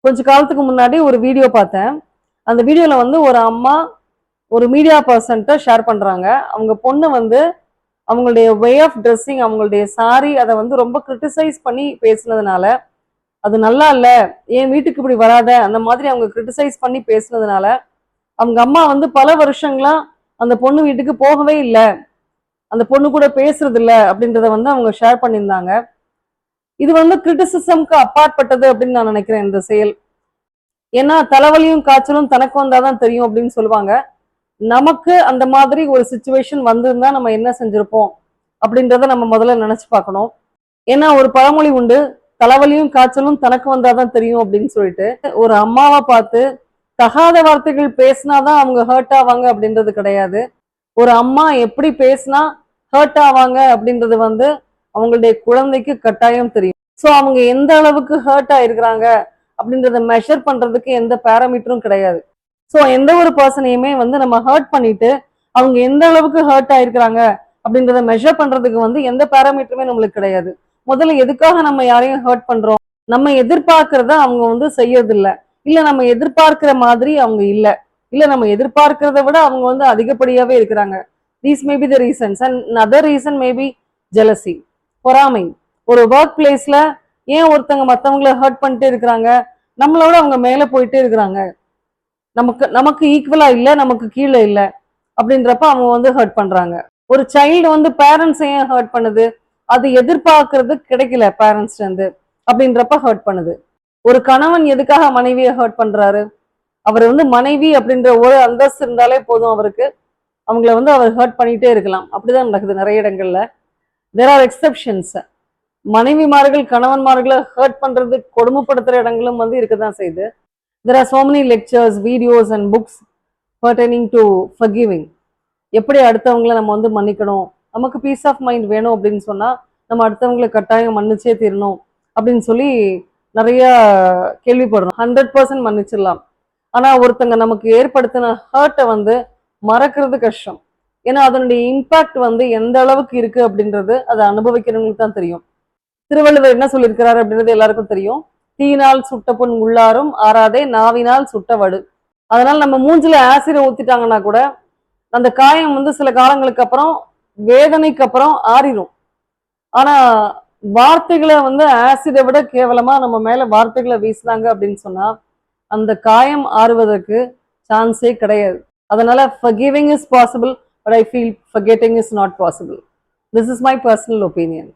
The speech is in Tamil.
கொஞ்ச காலத்துக்கு முன்னாடி ஒரு வீடியோ பார்த்தேன். அந்த வீடியோல வந்து ஒரு அம்மா ஒரு மீடியா பர்சன்ட்ட ஷேர் பண்றாங்க. அவங்க பொண்ணு வந்து அவங்களுடைய வே ஆஃப் ட்ரெஸ்ஸிங், அவங்களுடைய சாரி அத வந்து ரொம்ப கிரிட்டிசைஸ் பண்ணி பேசினதுனால, அது நல்லா இல்ல, என் வீட்டுக்கு இப்படி வராத, அந்த மாதிரி அவங்க கிரிட்டிசைஸ் பண்ணி பேசினதுனால, அவங்க அம்மா வந்து பல வருஷங்களா அந்த பொண்ணு வீட்டுக்கு போகவே இல்ல. அந்த பொண்ணு கூட பேசுறது இல்ல அப்படின்றத வந்து அவங்க ஷேர் பண்ணியிருந்தாங்க. இது வந்து கிரிட்டிசிசம்க்கு அப்பாற்பட்டது அப்படின்னு நான் நினைக்கிறேன் இந்த செயல். ஏன்னா தலைவலியும் காய்ச்சலும் தனக்கு வந்தாதான் தெரியும் அப்படின்னு சொல்லுவாங்க. நமக்கு அந்த மாதிரி ஒரு சிச்சுவேஷன் வந்திருந்தா நம்ம என்ன செஞ்சிருப்போம் அப்படின்றத நம்ம முதல்ல நினைச்சு பார்க்கணும். ஏன்னா ஒரு பழமொழி உண்டு, தலைவலியும் காய்ச்சலும் தனக்கு வந்தாதான் தெரியும் அப்படின்னு சொல்லிட்டு. ஒரு அம்மாவை பார்த்து தகாத வார்த்தைகள் பேசினாதான் அவங்க ஹர்ட் ஆவாங்க அப்படின்றது கிடையாது. ஒரு அம்மா எப்படி பேசினா ஹர்ட் ஆவாங்க அப்படின்றது வந்து அவங்களுடைய குழந்தைக்கு கட்டாயம் தெரியும். ஸோ அவங்க எந்த அளவுக்கு ஹர்ட் ஆயிருக்கிறாங்க அப்படின்றத மெஷர் பண்றதுக்கு எந்த பேராமீட்டரும் கிடையாது. ஸோ எந்த ஒரு பர்சனையுமே வந்து நம்ம ஹர்ட் பண்ணிட்டு அவங்க எந்த அளவுக்கு ஹர்ட் ஆயிருக்கிறாங்க அப்படின்றத மெஷர் பண்றதுக்கு வந்து எந்த பேராமீட்டருமே நம்மளுக்கு கிடையாது. முதல்ல எதுக்காக நம்ம யாரையும் ஹர்ட் பண்றோம்? நம்ம எதிர்பார்க்கறத அவங்க வந்து செய்யறது இல்ல. இல்ல நம்ம எதிர்பார்க்கிற மாதிரி அவங்க இல்ல. இல்ல நம்ம எதிர்பார்க்கிறத விட அவங்க வந்து அதிகப்படியாவே இருக்கிறாங்க. These may be the reasons and other reason may be jealousy, பொறாமை. ஒரு ஒர்க் பிளேஸ்ல ஏன் ஒருத்தங்க மத்தவங்கள ஹர்ட் பண்ணிட்டே இருக்கிறாங்க, நம்மளோட அவங்க மேல போயிட்டே இருக்கிறாங்க, நமக்கு நமக்கு ஈக்குவலா இல்ல, நமக்கு கீழே இல்ல அப்படின்றப்ப அவங்க வந்து ஹர்ட் பண்றாங்க. ஒரு சைல்டு வந்து பேரண்ட்ஸ் ஏன் ஹர்ட் பண்ணுது, அது எதிர்பார்க்கறது கிடைக்கல பேரண்ட்ஸ்ல இருந்து அப்படின்றப்ப ஹர்ட் பண்ணுது. ஒரு கணவன் எதுக்காக மனைவியை ஹர்ட் பண்றாரு? அவர் வந்து மனைவி அப்படின்ற ஒரு அந்தஸ்து இருந்தாலே போதும் அவருக்கு, அவங்கள வந்து அவர் ஹர்ட் பண்ணிட்டே இருக்கலாம். அப்படிதான் நடக்குது நிறைய இடங்கள்ல. There are exceptions. மனைவிமார்கள் கணவன்மார்களை ஹர்ட் பண்றது, கொடுமைப்படுத்துற இடங்களும் வந்து இருக்கதான் செய்யுது. There are so many lectures, videos and books pertaining to forgiving. எப்படி அடுத்தவங்களை நம்ம வந்து மன்னிக்கணும், நமக்கு பீஸ் ஆஃப் மைண்ட் வேணும் அப்படின்னு சொன்னா நம்ம அடுத்தவங்களை கட்டாயம் மன்னிச்சே தீரணும் அப்படின்னு சொல்லி நிறைய கேள்விப்படுறோம். 100% மன்னிச்சிடலாம். ஆனா ஒருத்தங்க நமக்கு ஏற்படுத்தின ஹர்ட்டை வந்து மறக்கிறது கஷ்டம். ஏன்னா அதனுடைய இம்பாக்ட் வந்து எந்த அளவுக்கு இருக்கு அப்படின்றது அதை அனுபவிக்கிறவங்களுக்கு தான் தெரியும். திருவள்ளுவர் என்ன சொல்லியிருக்கிறாரு அப்படின்றது எல்லாருக்கும் தெரியும். தீயினால் சுட்ட புண் உள்ளாரும் ஆறாதே, நாவினால் சுட்ட வடு. அதனால நம்ம மூஞ்சில ஆசிட ஊத்திட்டாங்கன்னா கூட அந்த காயம் வந்து சில காலங்களுக்கு அப்புறம், வேதனைக்கு அப்புறம் ஆறிடும். ஆனா வார்த்தைகளை வந்து ஆசிடை விட கேவலமா நம்ம மேல வார்த்தைகளை வீசினாங்க அப்படின்னு சொன்னா அந்த காயம் ஆறுவதற்கு சான்ஸே கிடையாது. அதனால forgiving is possible, but I feel forgetting is not possible. This is my personal opinion.